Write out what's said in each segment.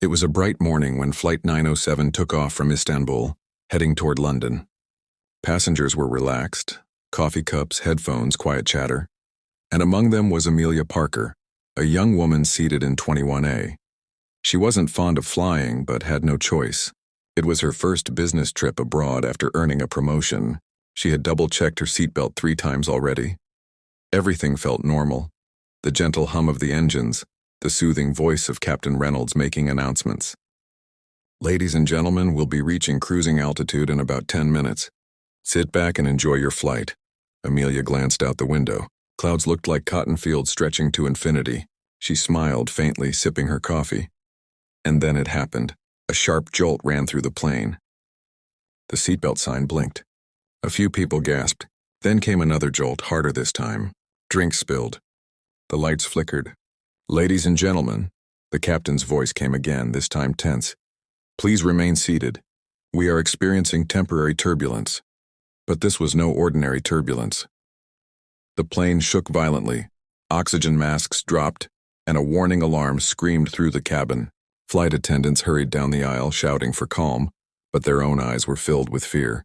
It was a bright morning when Flight 907 took off from Istanbul, heading toward London. Passengers were relaxed, coffee cups, headphones, quiet chatter, and among them was Amelia Parker, a young woman seated in 21A. She wasn't fond of flying, but had no choice. It was her first business trip abroad after earning a promotion. She had double-checked her seatbelt 3 times already. Everything felt normal. The gentle hum of the engines, the soothing voice of Captain Reynolds making announcements. Ladies and gentlemen, we'll be reaching cruising altitude in about 10 minutes. Sit back and enjoy your flight. Amelia glanced out the window. Clouds looked like cotton fields stretching to infinity. She smiled faintly, sipping her coffee. And then it happened. A sharp jolt ran through the plane. The seatbelt sign blinked. A few people gasped. Then came another jolt, harder this time. Drinks spilled. The lights flickered. Ladies and gentlemen, the captain's voice came again, this time tense. Please remain seated. We are experiencing temporary turbulence. But this was no ordinary turbulence. The plane shook violently. Oxygen masks dropped, and a warning alarm screamed through the cabin. Flight attendants hurried down the aisle, shouting for calm, but their own eyes were filled with fear.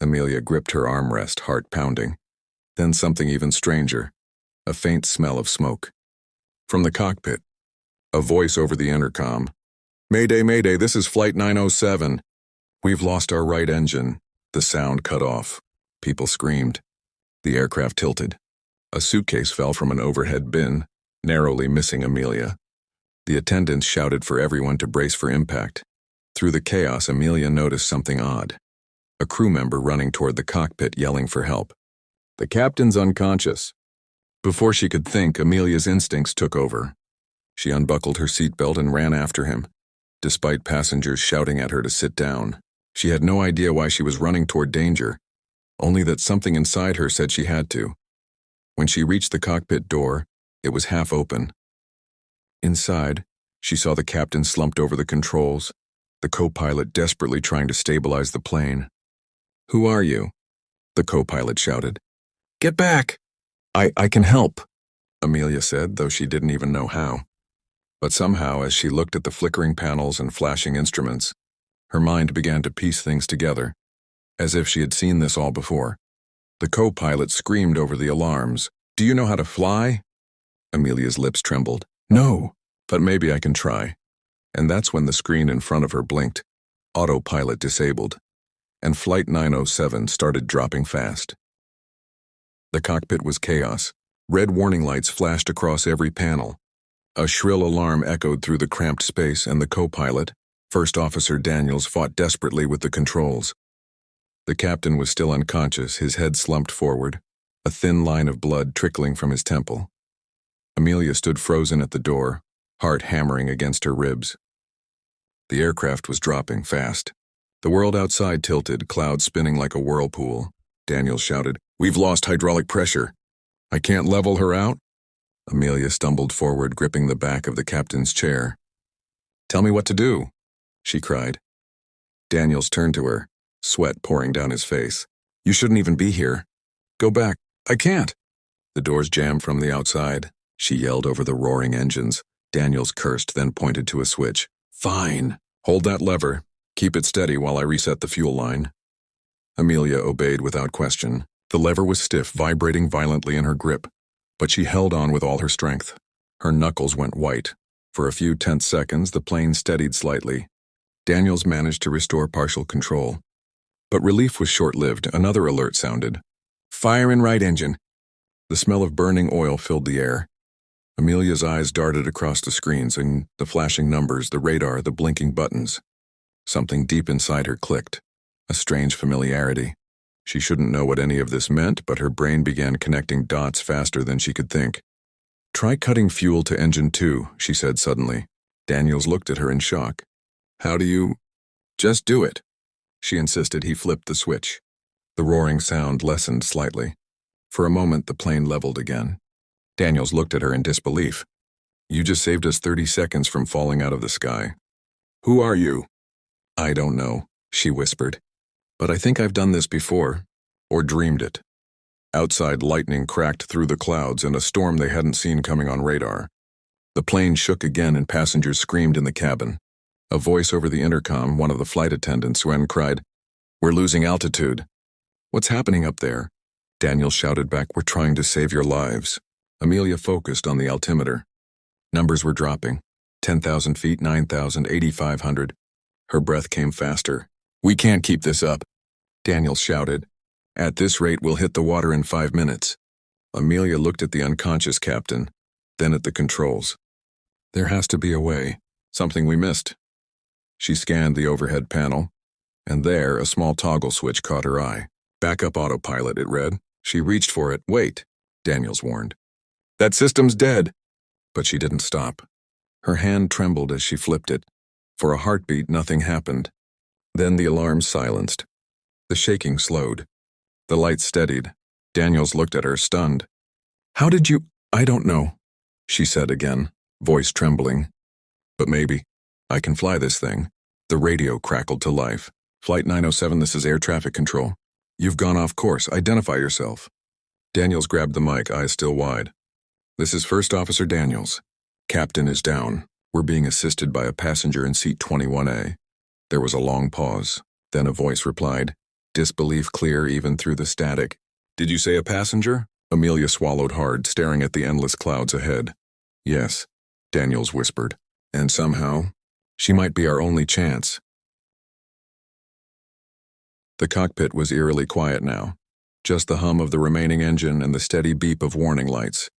Amelia gripped her armrest, heart pounding. Then something even stranger, a faint smell of smoke. From the cockpit, a voice over the intercom. Mayday, mayday, this is Flight 907. We've lost our right engine. The sound cut off. People screamed. The aircraft tilted. A suitcase fell from an overhead bin, narrowly missing Amelia. The attendants shouted for everyone to brace for impact. Through the chaos, Amelia noticed something odd. A crew member running toward the cockpit yelling for help. The captain's unconscious. Before she could think, Amelia's instincts took over. She unbuckled her seatbelt and ran after him. Despite passengers shouting at her to sit down, she had no idea why she was running toward danger, only that something inside her said she had to. When she reached the cockpit door, it was half open. Inside, she saw the captain slumped over the controls, the co-pilot desperately trying to stabilize the plane. Who are you? The co-pilot shouted. Get back! I can help, Amelia said, though she didn't even know how. But somehow, as she looked at the flickering panels and flashing instruments, her mind began to piece things together, as if she had seen this all before. The co-pilot screamed over the alarms. Do you know how to fly? Amelia's lips trembled. No, but maybe I can try. And that's when the screen in front of her blinked. Autopilot disabled. And Flight 907 started dropping fast. The cockpit was chaos. Red warning lights flashed across every panel. A shrill alarm echoed through the cramped space, and the co-pilot, First Officer Daniels, fought desperately with the controls. The captain was still unconscious, his head slumped forward, a thin line of blood trickling from his temple. Amelia stood frozen at the door, heart hammering against her ribs. The aircraft was dropping fast. The world outside tilted, clouds spinning like a whirlpool. Daniels shouted, We've lost hydraulic pressure. I can't level her out? Amelia stumbled forward, gripping the back of the captain's chair. Tell me what to do, she cried. Daniels turned to her, sweat pouring down his face. You shouldn't even be here. Go back. I can't. The doors jammed from the outside. She yelled over the roaring engines. Daniels cursed, then pointed to a switch. Fine. Hold that lever. Keep it steady while I reset the fuel line. Amelia obeyed without question. The lever was stiff, vibrating violently in her grip, but she held on with all her strength. Her knuckles went white. For a few tense seconds, the plane steadied slightly. Daniels managed to restore partial control. But relief was short-lived. Another alert sounded. Fire in right engine. The smell of burning oil filled the air. Amelia's eyes darted across the screens, and the flashing numbers, the radar, the blinking buttons. Something deep inside her clicked. A strange familiarity. She shouldn't know what any of this meant, but her brain began connecting dots faster than she could think. Try cutting fuel to engine 2, she said suddenly. Daniels looked at her in shock. How do you... Just do it, she insisted. He flipped the switch. The roaring sound lessened slightly. For a moment, the plane leveled again. Daniels looked at her in disbelief. You just saved us 30 seconds from falling out of the sky. Who are you? I don't know, she whispered. But I think I've done this before, or dreamed it. Outside, lightning cracked through the clouds and a storm they hadn't seen coming on radar. The plane shook again and passengers screamed in the cabin. A voice over the intercom, one of the flight attendants, cried, "We're losing altitude." "What's happening up there?" Daniels shouted back, "We're trying to save your lives." Amelia focused on the altimeter. Numbers were dropping. 10,000 feet, 9,000, 8,500. Her breath came faster. "We can't keep this up," Daniels shouted. "At this rate, we'll hit the water in 5 minutes. Amelia looked at the unconscious captain, then at the controls. There has to be a way. Something we missed. She scanned the overhead panel, and there a small toggle switch caught her eye. "Backup autopilot," it read. She reached for it. "Wait," Daniels warned. "That system's dead." But she didn't stop. Her hand trembled as she flipped it. For a heartbeat, nothing happened. Then the alarm silenced. The shaking slowed. The lights steadied. Daniels looked at her, stunned. "How did you—" "I don't know," she said again, voice trembling. "But maybe. I can fly this thing." The radio crackled to life. "Flight 907, this is air traffic control. You've gone off course. Identify yourself." Daniels grabbed the mic, eyes still wide. "This is First Officer Daniels. Captain is down. We're being assisted by a passenger in seat 21A. There was a long pause. Then a voice replied, disbelief clear even through the static. "Did you say a passenger?" Amelia swallowed hard, staring at the endless clouds ahead. "Yes," Daniels whispered. "And somehow, she might be our only chance." The cockpit was eerily quiet now. Just the hum of the remaining engine and the steady beep of warning lights.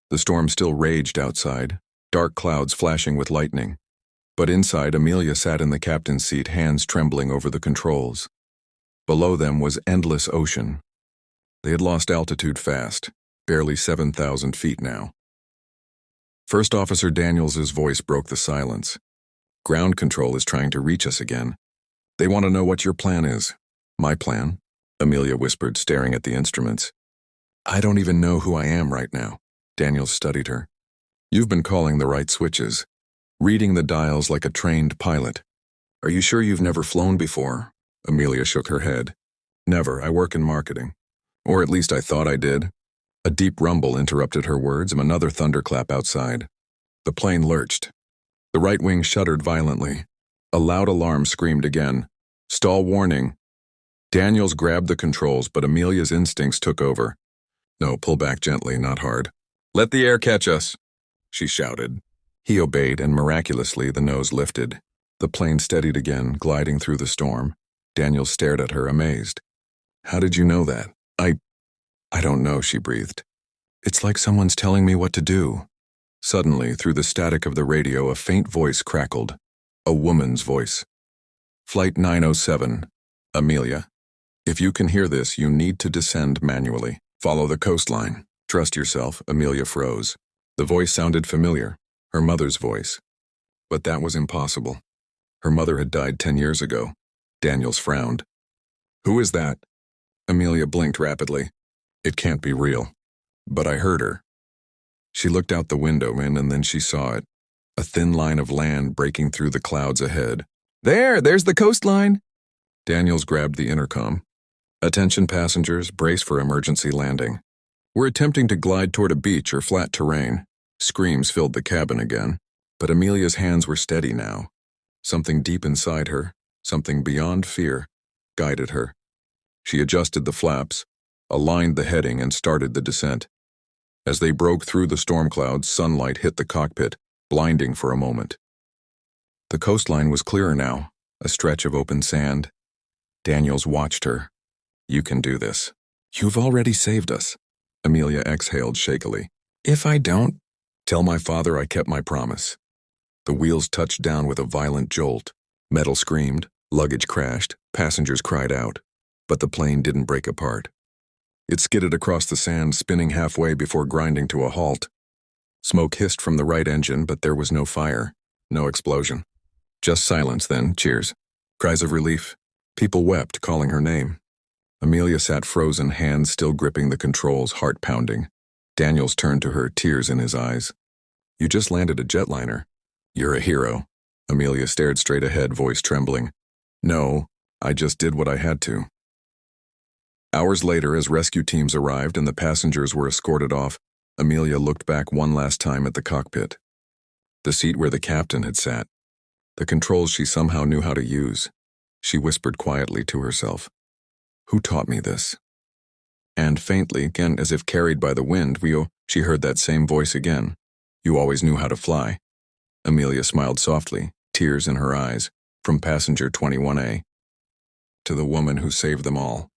The storm still raged outside, dark clouds flashing with lightning. But inside, Amelia sat in the captain's seat, hands trembling over the controls. Below them was endless ocean. They had lost altitude fast, barely 7,000 feet now. First Officer Daniels' voice broke the silence. "Ground control is trying to reach us again. They want to know what your plan is." "My plan?" Amelia whispered, staring at the instruments. "I don't even know who I am right now." Daniels studied her. "You've been calling the right switches, reading the dials like a trained pilot. Are you sure you've never flown before?" Amelia shook her head. "Never. I work in marketing. Or at least I thought I did." A deep rumble interrupted her words and another thunderclap outside. The plane lurched. The right wing shuddered violently. A loud alarm screamed again. "Stall warning." Daniels grabbed the controls, but Amelia's instincts took over. "No, pull back gently, not hard. Let the air catch us," she shouted. He obeyed, and miraculously the nose lifted. The plane steadied again, gliding through the storm. Daniels stared at her, amazed. "How did you know that?" I don't know," she breathed. "It's like someone's telling me what to do." Suddenly, through the static of the radio, a faint voice crackled. A woman's voice. "Flight 907. Amelia. If you can hear this, you need to descend manually. Follow the coastline. Trust yourself." Amelia froze. The voice sounded familiar, her mother's voice. But that was impossible. Her mother had died 10 years ago. Daniels frowned. "Who is that?" Amelia blinked rapidly. "It can't be real." "But I heard her." She looked out the window, and then she saw it. A thin line of land breaking through the clouds ahead. There's the coastline." Daniels grabbed the intercom. "Attention passengers, brace for emergency landing. We're attempting to glide toward a beach or flat terrain." Screams filled the cabin again, but Amelia's hands were steady now. Something deep inside her, something beyond fear, guided her. She adjusted the flaps, aligned the heading, and started the descent. As they broke through the storm clouds, sunlight hit the cockpit, blinding for a moment. The coastline was clearer now, a stretch of open sand. Daniels watched her. "You can do this. You've already saved us." Amelia exhaled shakily. "If I don't, tell my father I kept my promise." The wheels touched down with a violent jolt. Metal screamed, luggage crashed, passengers cried out. But the plane didn't break apart. It skidded across the sand, spinning halfway before grinding to a halt. Smoke hissed from the right engine, but there was no fire, no explosion. Just silence then, cheers. Cries of relief. People wept, calling her name. Amelia sat frozen, hands still gripping the controls, heart pounding. Daniels turned to her, tears in his eyes. "You just landed a jetliner. You're a hero." Amelia stared straight ahead, voice trembling. "No, I just did what I had to." Hours later, as rescue teams arrived and the passengers were escorted off, Amelia looked back one last time at the cockpit. the seat where the captain had sat. The controls she somehow knew how to use. She whispered quietly to herself, "Who taught me this?" And faintly, again as if carried by the wind, she heard that same voice again. "You always knew how to fly." Amelia smiled softly, tears in her eyes, from passenger 21A. To the woman who saved them all.